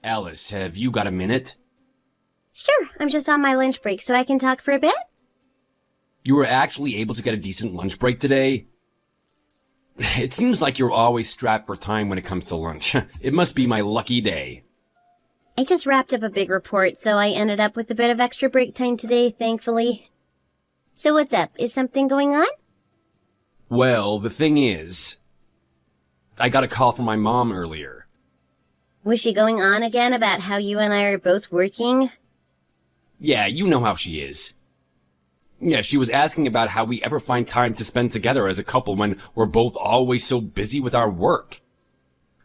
Alice, have you got a minute? Sure, I'm just on my lunch break, so I can talk for a bit? You were actually able to get a decent lunch break today? It seems like you're always strapped for time when it comes to lunch. It must be my lucky day. I just wrapped up a big report, so I ended up with a bit of extra break time today, thankfully. So what's up? Is something going on? Well, the thing is, I got a call from my mom earlier. Was she going on again about how you and I are both working? Yeah, you know how she is. Yeah, she was asking about how we ever find time to spend together as a couple when we're both always so busy with our work.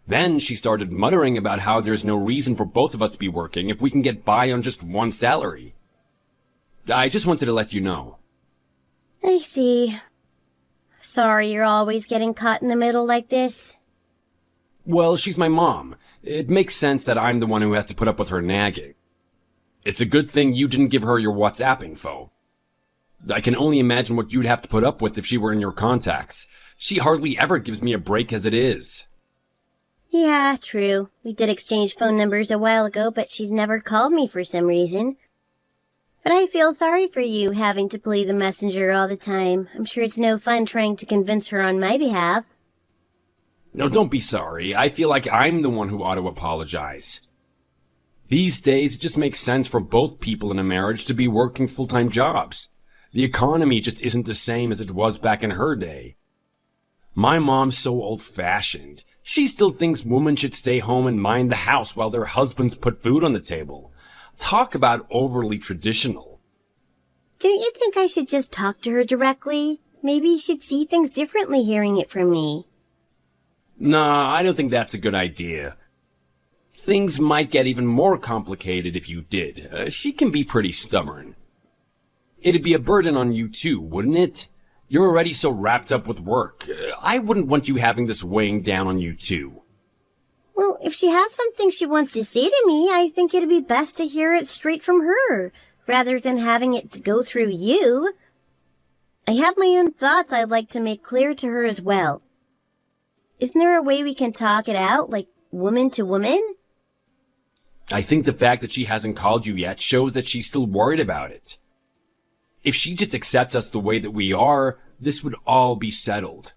Then she started muttering about how there's no reason for both of us to be working if we can get by on just one salary. I just wanted to let you know. I see. Sorry you're always getting caught in the middle like this. Well, she's my mom. It makes sense that I'm the one who has to put up with her nagging. It's a good thing you didn't give her your WhatsApp info. I can only imagine what you'd have to put up with if she were in your contacts. She hardly ever gives me a break as it is. Yeah, true. We did exchange phone numbers a while ago, but she's never called me for some reason. But I feel sorry for you having to play the messenger all the time. I'm sure it's no fun trying to convince her on my behalf. No, don't be sorry. I feel like I'm the one who ought to apologize. These days, it just makes sense for both people in a marriage to be working full-time jobs. The economy just isn't the same as it was back in her day. My mom's so old-fashioned. She still thinks women should stay home and mind the house while their husbands put food on the table. Talk about overly traditional. Don't you think I should just talk to her directly? Maybe she'd see things differently hearing it from me. Nah, I don't think that's a good idea. Things might get even more complicated if you did. She can be pretty stubborn. It'd be a burden on you too, wouldn't it? You're already so wrapped up with work. I wouldn't want you having this weighing down on you too. Well, if she has something she wants to say to me, I think it'd be best to hear it straight from her, rather than having it go through you. I have my own thoughts I'd like to make clear to her as well. Isn't there a way we can talk it out, like woman to woman? I think the fact that she hasn't called you yet shows that she's still worried about it. If she just accepts us the way that we are, this would all be settled.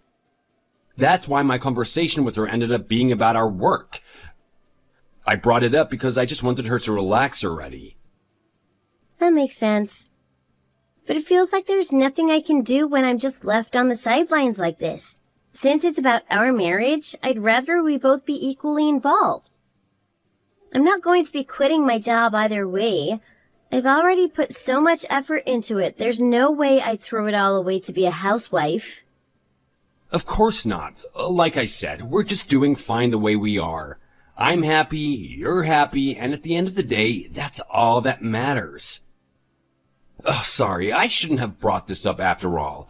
That's why my conversation with her ended up being about our work. I brought it up because I just wanted her to relax already. That makes sense. But it feels like there's nothing I can do when I'm just left on the sidelines like this. Since it's about our marriage, I'd rather we both be equally involved. I'm not going to be quitting my job either way. I've already put so much effort into it, there's no way I'd throw it all away to be a housewife. Of course not. Like I said, we're just doing fine the way we are. I'm happy, you're happy, and at the end of the day, that's all that matters. Oh, sorry, I shouldn't have brought this up after all.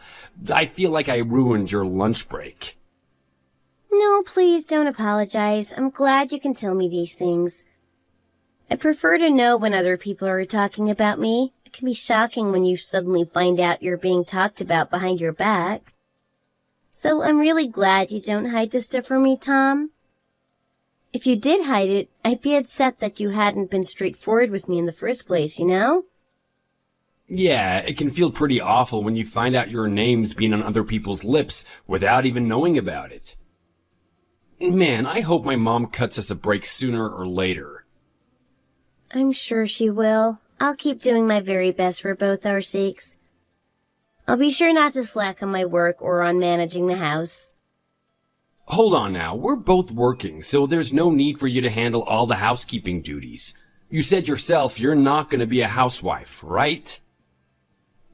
I feel like I ruined your lunch break. No, please don't apologize. I'm glad you can tell me these things. I prefer to know when other people are talking about me. It can be shocking when you suddenly find out you're being talked about behind your back. So I'm really glad you don't hide this stuff from me, Tom. If you did hide it, I'd be upset that you hadn't been straightforward with me in the first place, you know? Yeah, it can feel pretty awful when you find out your name's been on other people's lips without even knowing about it. Man, I hope my mom cuts us a break sooner or later. I'm sure she will. I'll keep doing my very best for both our sakes. I'll be sure not to slack on my work or on managing the house. Hold on now, we're both working, so there's no need for you to handle all the housekeeping duties. You said yourself you're not going to be a housewife, right?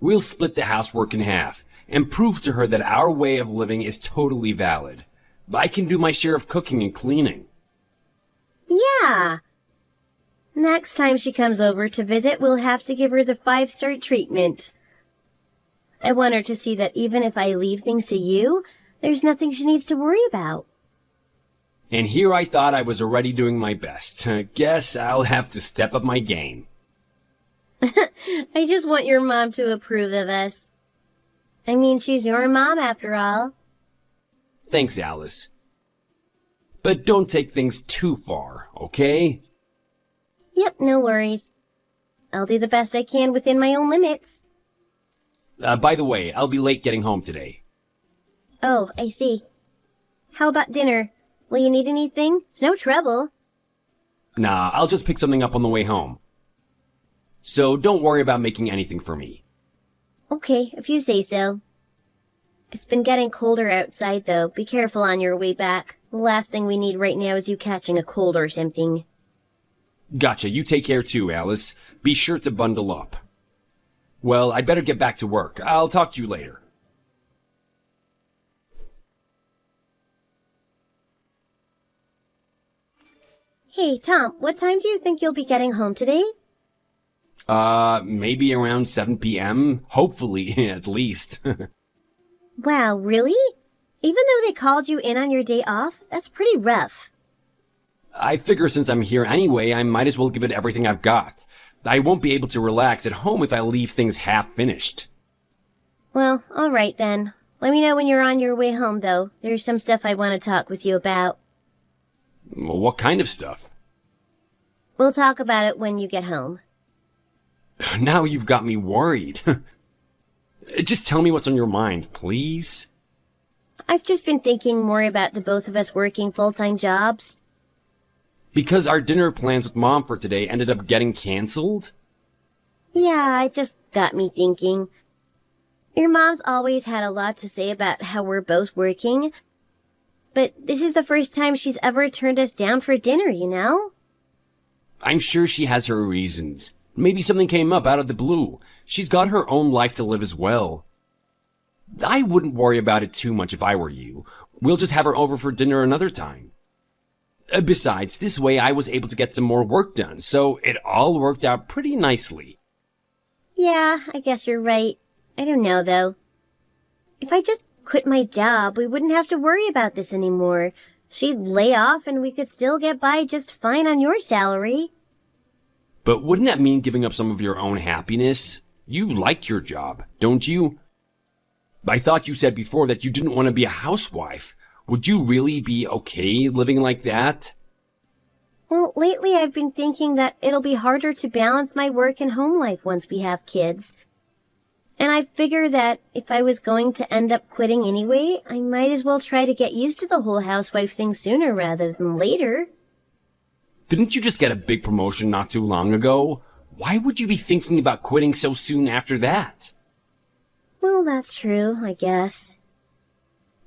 We'll split the housework in half and prove to her that our way of living is totally valid. I can do my share of cooking and cleaning. Yeah. Next time she comes over to visit, we'll have to give her the 5-star treatment. I want her to see that even if I leave things to you, there's nothing she needs to worry about. And here I thought I was already doing my best. Guess I'll have to step up my game. I just want your mom to approve of us. I mean, she's your mom after all. Thanks, Alice. But don't take things too far, okay? Yep, no worries. I'll do the best I can within my own limits. By the way, I'll be late getting home today. Oh, I see. How about dinner? Will you need anything? It's no trouble. Nah, I'll just pick something up on the way home. So don't worry about making anything for me. Okay, if you say so. It's been getting colder outside, though. Be careful on your way back. The last thing we need right now is you catching a cold or something. Gotcha, you take care too, Alice. Be sure to bundle up. Well, I'd better get back to work. I'll talk to you later. Hey, Tom, what time do you think you'll be getting home today? Maybe around 7 p.m.? Hopefully, at least. Wow, really? Even though they called you in on your day off, that's pretty rough. I figure since I'm here anyway, I might as well give it everything I've got. I won't be able to relax at home if I leave things half-finished. Well, alright then. Let me know when you're on your way home, though. There's some stuff I want to talk with you about. What kind of stuff? We'll talk about it when you get home. Now you've got me worried. Just tell me what's on your mind, please. I've just been thinking more about the both of us working full-time jobs. Because our dinner plans with Mom for today ended up getting canceled? Yeah, it just got me thinking. Your mom's always had a lot to say about how we're both working, but this is the first time she's ever turned us down for dinner, you know? I'm sure she has her reasons. Maybe something came up out of the blue. She's got her own life to live as well. I wouldn't worry about it too much if I were you. We'll just have her over for dinner another time. Besides, this way I was able to get some more work done, so it all worked out pretty nicely. Yeah, I guess you're right. I don't know, though. If I just quit my job, we wouldn't have to worry about this anymore. She'd lay off and we could still get by just fine on your salary. But wouldn't that mean giving up some of your own happiness? You like your job, don't you? I thought you said before that you didn't want to be a housewife. Would you really be okay living like that? Well, lately I've been thinking that it'll be harder to balance my work and home life once we have kids. And I figure that if I was going to end up quitting anyway, I might as well try to get used to the whole housewife thing sooner rather than later. Didn't you just get a big promotion not too long ago? Why would you be thinking about quitting so soon after that? Well, that's true, I guess.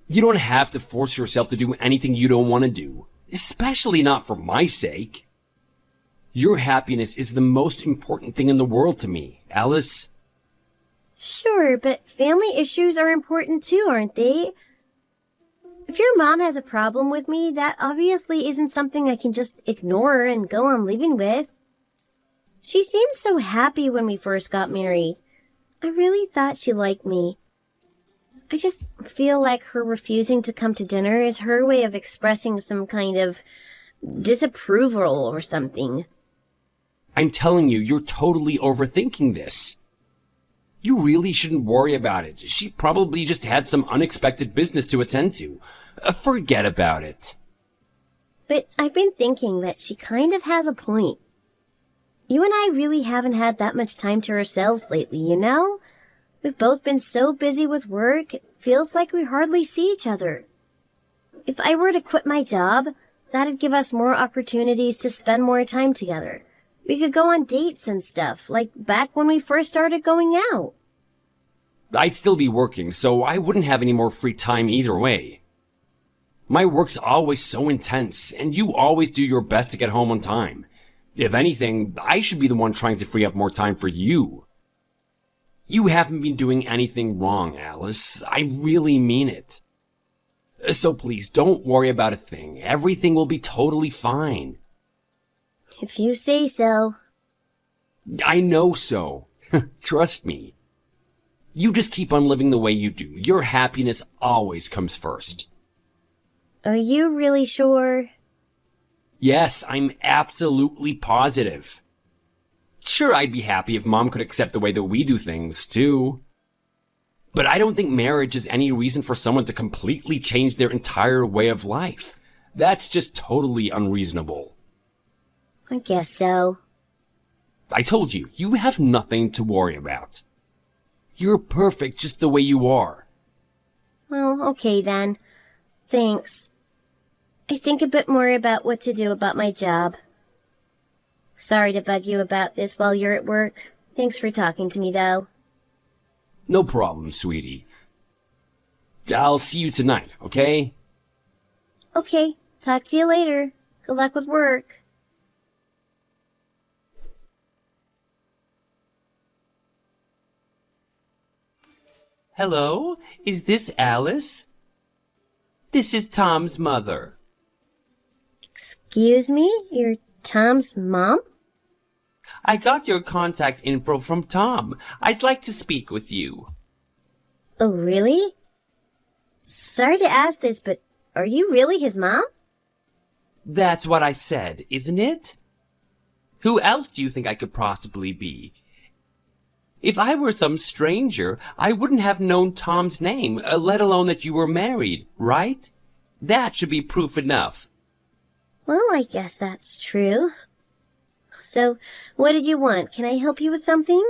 You don't have to force yourself to do anything you don't want to do, especially not for my sake. Your happiness is the most important thing in the world to me, Alice. Sure, but family issues are important too, aren't they? If your mom has a problem with me, that obviously isn't something I can just ignore and go on living with. She seemed so happy when we first got married. I really thought she liked me. I just feel like her refusing to come to dinner is her way of expressing some kind of disapproval or something. I'm telling you, you're totally overthinking this. You really shouldn't worry about it. She probably just had some unexpected business to attend to. Forget about it. But I've been thinking that she kind of has a point. You and I really haven't had that much time to ourselves lately, you know? We've both been so busy with work, it feels like we hardly see each other. If I were to quit my job, that'd give us more opportunities to spend more time together. We could go on dates and stuff, like back when we first started going out. I'd still be working, so I wouldn't have any more free time either way. My work's always so intense, and you always do your best to get home on time. If anything, I should be the one trying to free up more time for you. You haven't been doing anything wrong, Alice. I really mean it. So please, don't worry about a thing. Everything will be totally fine. If you say so. I know so. Trust me. You just keep on living the way you do. Your happiness always comes first. Are you really sure? Yes, I'm absolutely positive. Sure, I'd be happy if Mom could accept the way that we do things, too. But I don't think marriage is any reason for someone to completely change their entire way of life. That's just totally unreasonable. I guess so. I told you, you have nothing to worry about. You're perfect just the way you are. Well, okay then. Thanks. I think a bit more about what to do about my job. Sorry to bug you about this while you're at work. Thanks for talking to me, though. No problem, sweetie. I'll see you tonight, okay? Okay, talk to you later. Good luck with work. Hello? Is this Alice? This is Tom's mother. Excuse me? You're Tom's mom? I got your contact info from Tom. I'd like to speak with you. Oh, really? Sorry to ask this, but are you really his mom? That's what I said, isn't it? Who else do you think I could possibly be? If I were some stranger, I wouldn't have known Tom's name, let alone that you were married, right? That should be proof enough. Well, I guess that's true. So, what did you want? Can I help you with something?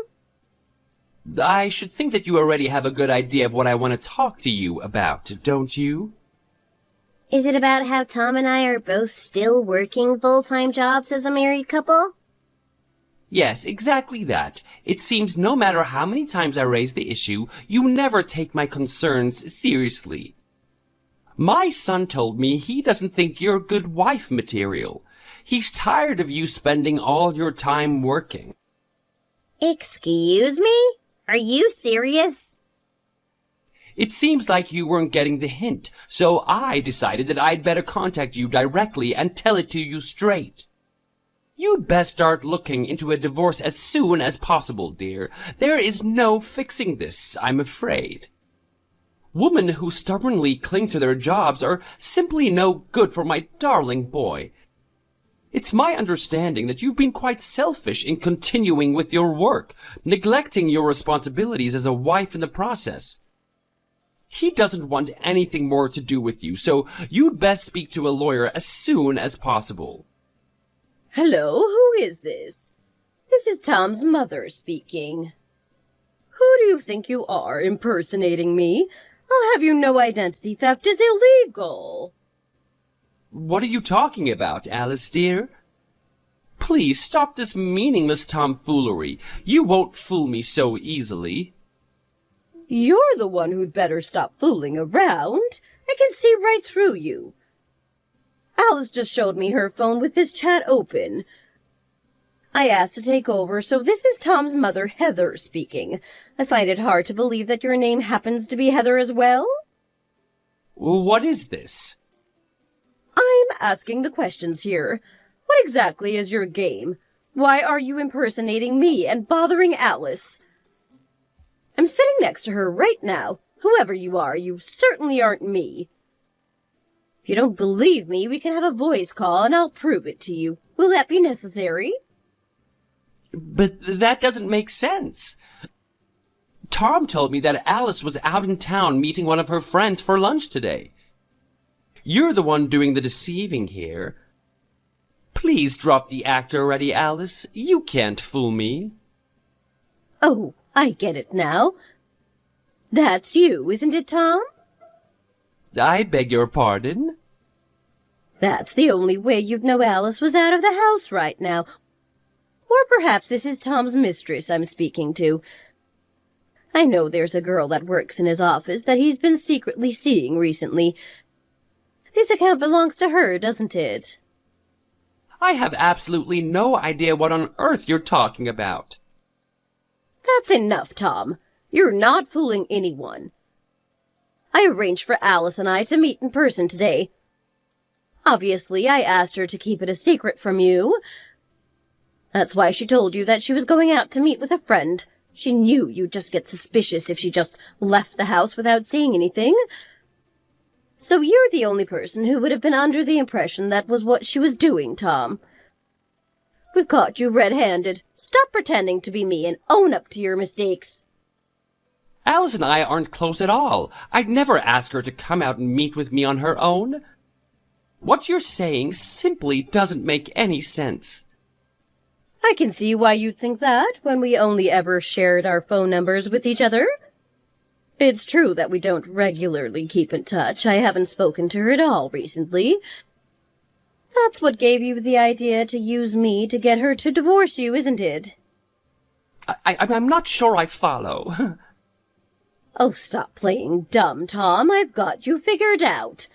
I should think that you already have a good idea of what I want to talk to you about, don't you? Is it about how Tom and I are both still working full-time jobs as a married couple? Yes, exactly that. It seems no matter how many times I raise the issue, you never take my concerns seriously. My son told me he doesn't think you're good wife material. He's tired of you spending all your time working. Excuse me? Are you serious? It seems like you weren't getting the hint, so I decided that I'd better contact you directly and tell it to you straight. You'd best start looking into a divorce as soon as possible, dear. There is no fixing this, I'm afraid. Women who stubbornly cling to their jobs are simply no good for my darling boy. It's my understanding that you've been quite selfish in continuing with your work, neglecting your responsibilities as a wife in the process. He doesn't want anything more to do with you, so you'd best speak to a lawyer as soon as possible. Hello, who is this? This is Tom's mother speaking. Who do you think you are, impersonating me? I'll have you know identity theft is illegal. What are you talking about, Alice dear? Please stop this meaningless tomfoolery. You won't fool me so easily. You're the one who'd better stop fooling around. I can see right through you. Alice just showed me her phone with this chat open. I asked to take over, so this is Tom's mother, Heather, speaking. I find it hard to believe that your name happens to be Heather as well. What is this? I'm asking the questions here. What exactly is your game? Why are you impersonating me and bothering Alice? I'm sitting next to her right now. Whoever you are, you certainly aren't me. If you don't believe me, we can have a voice call and I'll prove it to you. Will that be necessary? But that doesn't make sense. Tom told me that Alice was out in town meeting one of her friends for lunch today. You're the one doing the deceiving here. Please drop the act already, Alice. You can't fool me. Oh, I get it now. That's you, isn't it, Tom? I beg your pardon? That's the only way you'd know Alice was out of the house right now. Or perhaps this is Tom's mistress I'm speaking to. I know there's a girl that works in his office that he's been secretly seeing recently. This account belongs to her, doesn't it? I have absolutely no idea what on earth you're talking about. That's enough, Tom. You're not fooling anyone. I arranged for Alice and I to meet in person today. Obviously, I asked her to keep it a secret from you. That's why she told you that she was going out to meet with a friend. She knew you'd just get suspicious if she just left the house without saying anything. So you're the only person who would have been under the impression that was what she was doing, Tom. We've caught you red-handed. Stop pretending to be me and own up to your mistakes. Alice and I aren't close at all. I'd never ask her to come out and meet with me on her own. What you're saying simply doesn't make any sense. I can see why you'd think that when we only ever shared our phone numbers with each other. It's true that we don't regularly keep in touch. I haven't spoken to her at all recently. That's what gave you the idea to use me to get her to divorce you, isn't it? I'm not sure I follow. Oh, stop playing dumb, Tom. I've got you figured out.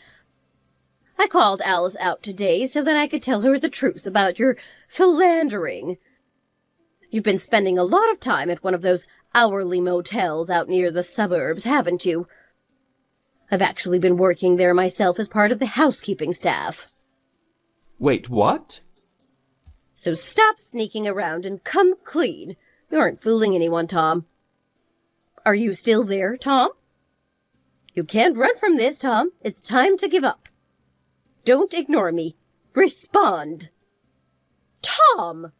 I called Alice out today so that I could tell her the truth about your philandering. You've been spending a lot of time at one of those hourly motels out near the suburbs, haven't you? I've actually been working there myself as part of the housekeeping staff. Wait, what? So stop sneaking around and come clean. You aren't fooling anyone, Tom. Are you still there, Tom? You can't run from this, Tom. It's time to give up. Don't ignore me. Respond. Tom!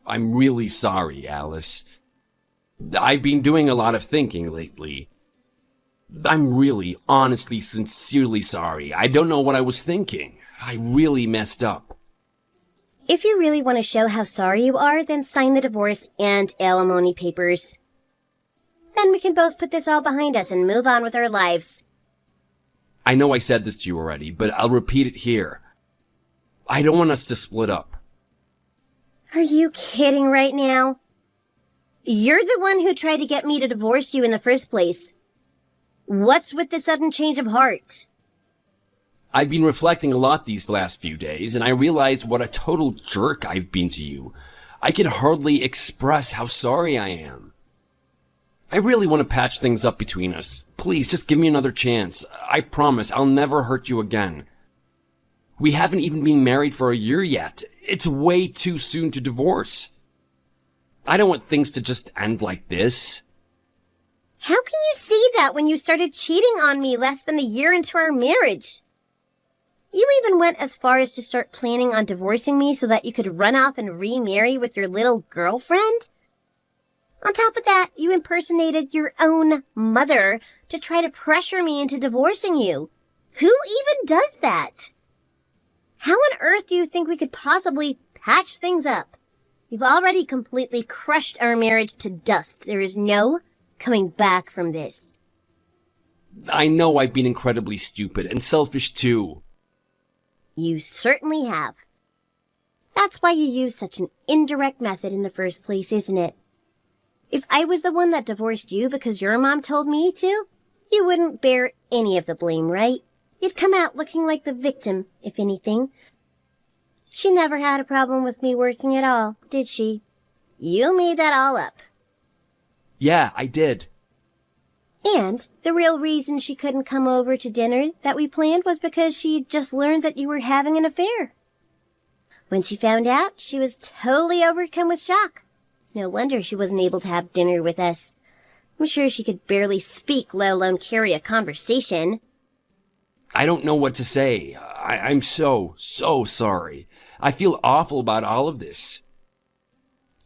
I'm really sorry, Alice. I've been doing a lot of thinking lately. I'm really, honestly, sincerely sorry. I don't know what I was thinking. I really messed up. If you really want to show how sorry you are, then sign the divorce and alimony papers. Then we can both put this all behind us and move on with our lives. I know I said this to you already, but I'll repeat it here. I don't want us to split up. Are you kidding right now? You're the one who tried to get me to divorce you in the first place. What's with the sudden change of heart? I've been reflecting a lot these last few days, and I realized what a total jerk I've been to you. I can hardly express how sorry I am. I really want to patch things up between us. Please, just give me another chance. I promise I'll never hurt you again. We haven't even been married for a year yet. It's way too soon to divorce. I don't want things to just end like this. How can you see that when you started cheating on me less than a year into our marriage? You even went as far as to start planning on divorcing me so that you could run off and remarry with your little girlfriend? On top of that, you impersonated your own mother to try to pressure me into divorcing you. Who even does that? How on earth do you think we could possibly patch things up? You've already completely crushed our marriage to dust. There is no coming back from this. I know I've been incredibly stupid and selfish too. You certainly have. That's why you use such an indirect method in the first place, isn't it? If I was the one that divorced you because your mom told me to, you wouldn't bear any of the blame, right? You'd come out looking like the victim, if anything. She never had a problem with me working at all, did she? You made that all up. Yeah, I did. And the real reason she couldn't come over to dinner that we planned was because she'd just learned that you were having an affair. When she found out, she was totally overcome with shock. It's no wonder she wasn't able to have dinner with us. I'm sure she could barely speak, let alone carry a conversation. I don't know what to say. I'm so sorry. I feel awful about all of this.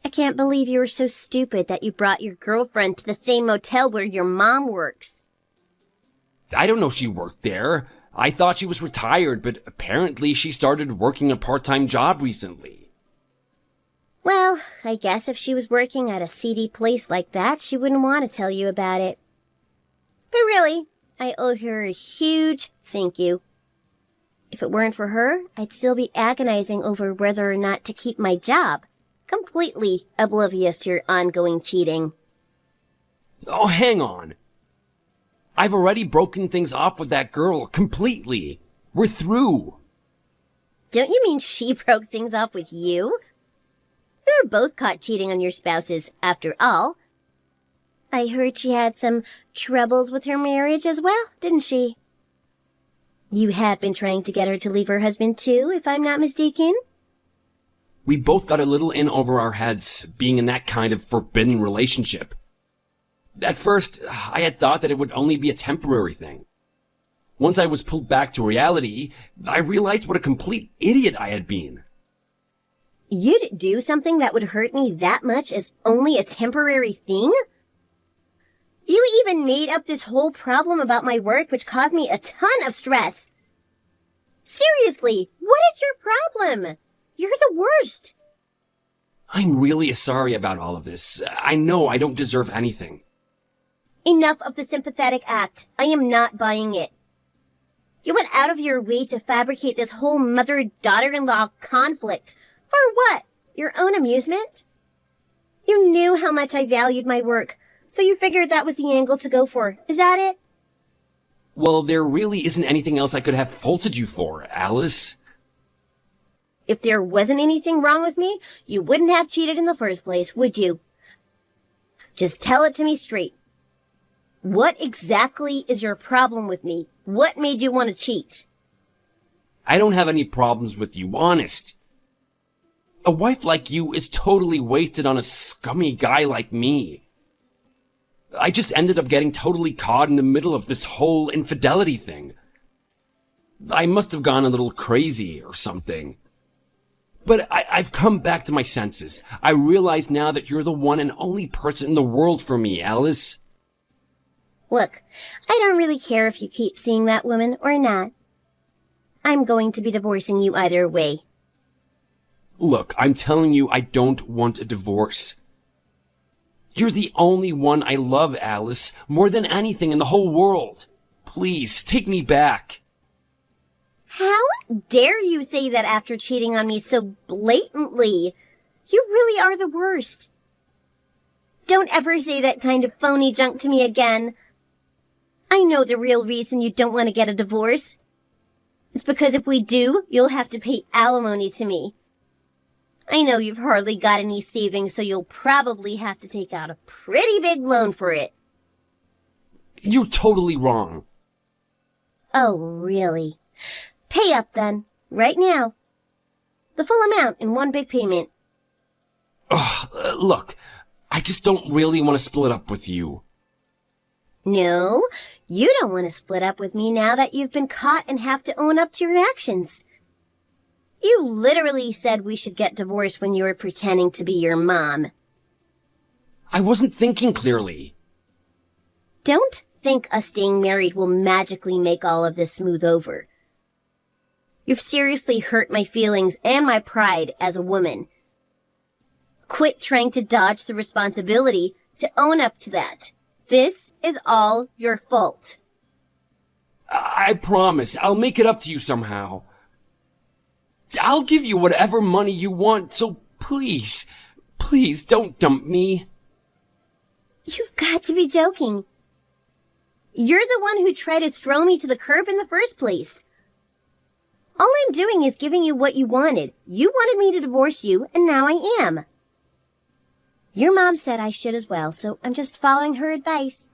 I can't believe you were so stupid that you brought your girlfriend to the same motel where your mom works. I don't know she worked there. I thought she was retired, but apparently she started working a part-time job recently. Well, I guess if she was working at a seedy place like that, she wouldn't want to tell you about it. But really, I owe her a huge thank you. If it weren't for her, I'd still be agonizing over whether or not to keep my job, completely oblivious to your ongoing cheating. Oh, hang on. I've already broken things off with that girl completely. We're through. Don't you mean she broke things off with you? We were both caught cheating on your spouses, after all. I heard she had some troubles with her marriage as well, didn't she? You had been trying to get her to leave her husband too, if I'm not mistaken? We both got a little in over our heads, being in that kind of forbidden relationship. At first, I had thought that it would only be a temporary thing. Once I was pulled back to reality, I realized what a complete idiot I had been. You'd do something that would hurt me that much as only a temporary thing? You even made up this whole problem about my work, which caused me a ton of stress. Seriously, what is your problem? You're the worst. I'm really sorry about all of this. I know I don't deserve anything. Enough of the sympathetic act. I am not buying it. You went out of your way to fabricate this whole mother-daughter-in-law conflict. For what? Your own amusement? You knew how much I valued my work, so you figured that was the angle to go for. Is that it? Well, there really isn't anything else I could have faulted you for, Alice. If there wasn't anything wrong with me, you wouldn't have cheated in the first place, would you? Just tell it to me straight. What exactly is your problem with me? What made you want to cheat? I don't have any problems with you, honest. A wife like you is totally wasted on a scummy guy like me. I just ended up getting totally caught in the middle of this whole infidelity thing. I must have gone a little crazy or something. But I've come back to my senses. I realize now that you're the one and only person in the world for me, Alice. Look, I don't really care if you keep seeing that woman or not. I'm going to be divorcing you either way. Look, I'm telling you, I don't want a divorce. You're the only one I love, Alice, more than anything in the whole world. Please, take me back. How dare you say that after cheating on me so blatantly? You really are the worst. Don't ever say that kind of phony junk to me again. I know the real reason you don't want to get a divorce. It's because if we do, you'll have to pay alimony to me. I know you've hardly got any savings, so you'll probably have to take out a pretty big loan for it. You're totally wrong. Oh, really? Pay up then, right now. The full amount in one big payment. Look, I just don't really want to split up with you. No, you don't want to split up with me now that you've been caught and have to own up to your actions. You literally said we should get divorced when you were pretending to be your mom. I wasn't thinking clearly. Don't think us staying married will magically make all of this smooth over. You've seriously hurt my feelings and my pride as a woman. Quit trying to dodge the responsibility to own up to that. This is all your fault. I promise, I'll make it up to you somehow. I'll give you whatever money you want, so please, please don't dump me. You've got to be joking. You're the one who tried to throw me to the curb in the first place. All I'm doing is giving you what you wanted. You wanted me to divorce you, and now I am. Your mom said I should as well, so I'm just following her advice.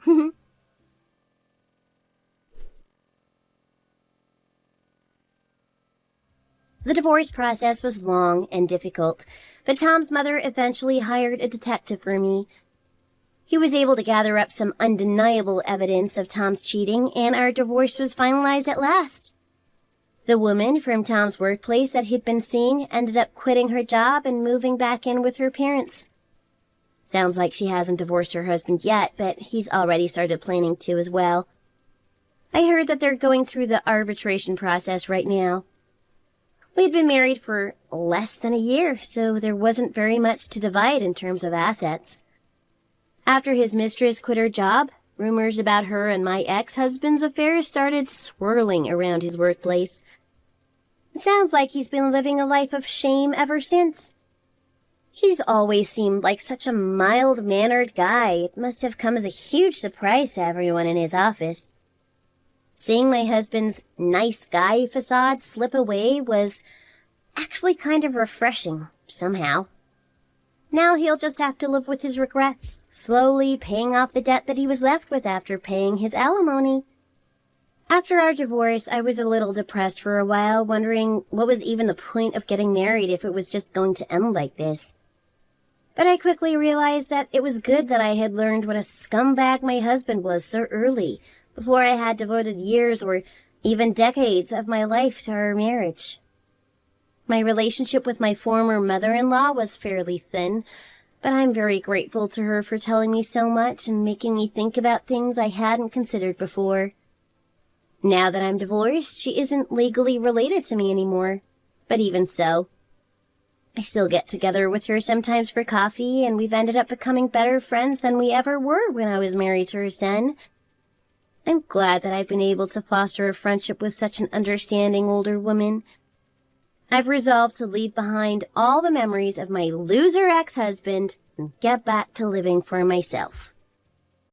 The divorce process was long and difficult, but Tom's mother eventually hired a detective for me. He was able to gather up some undeniable evidence of Tom's cheating, and our divorce was finalized at last. The woman from Tom's workplace that he'd been seeing ended up quitting her job and moving back in with her parents. Sounds like she hasn't divorced her husband yet, but he's already started planning to as well. I heard that they're going through the arbitration process right now. We'd been married for less than a year, so there wasn't very much to divide in terms of assets. After his mistress quit her job, rumors about her and my ex-husband's affairs started swirling around his workplace. It sounds like he's been living a life of shame ever since. He's always seemed like such a mild-mannered guy. It must have come as a huge surprise to everyone in his office. Seeing my husband's nice guy facade slip away was actually kind of refreshing, somehow. Now he'll just have to live with his regrets, slowly paying off the debt that he was left with after paying his alimony. After our divorce, I was a little depressed for a while, wondering what was even the point of getting married if it was just going to end like this. But I quickly realized that it was good that I had learned what a scumbag my husband was so early, before I had devoted years or even decades of my life to our marriage. My relationship with my former mother-in-law was fairly thin, but I'm very grateful to her for telling me so much and making me think about things I hadn't considered before. Now that I'm divorced, she isn't legally related to me anymore, but even so, I still get together with her sometimes for coffee, and we've ended up becoming better friends than we ever were when I was married to her son. I'm glad that I've been able to foster a friendship with such an understanding older woman. I've resolved to leave behind all the memories of my loser ex-husband and get back to living for myself.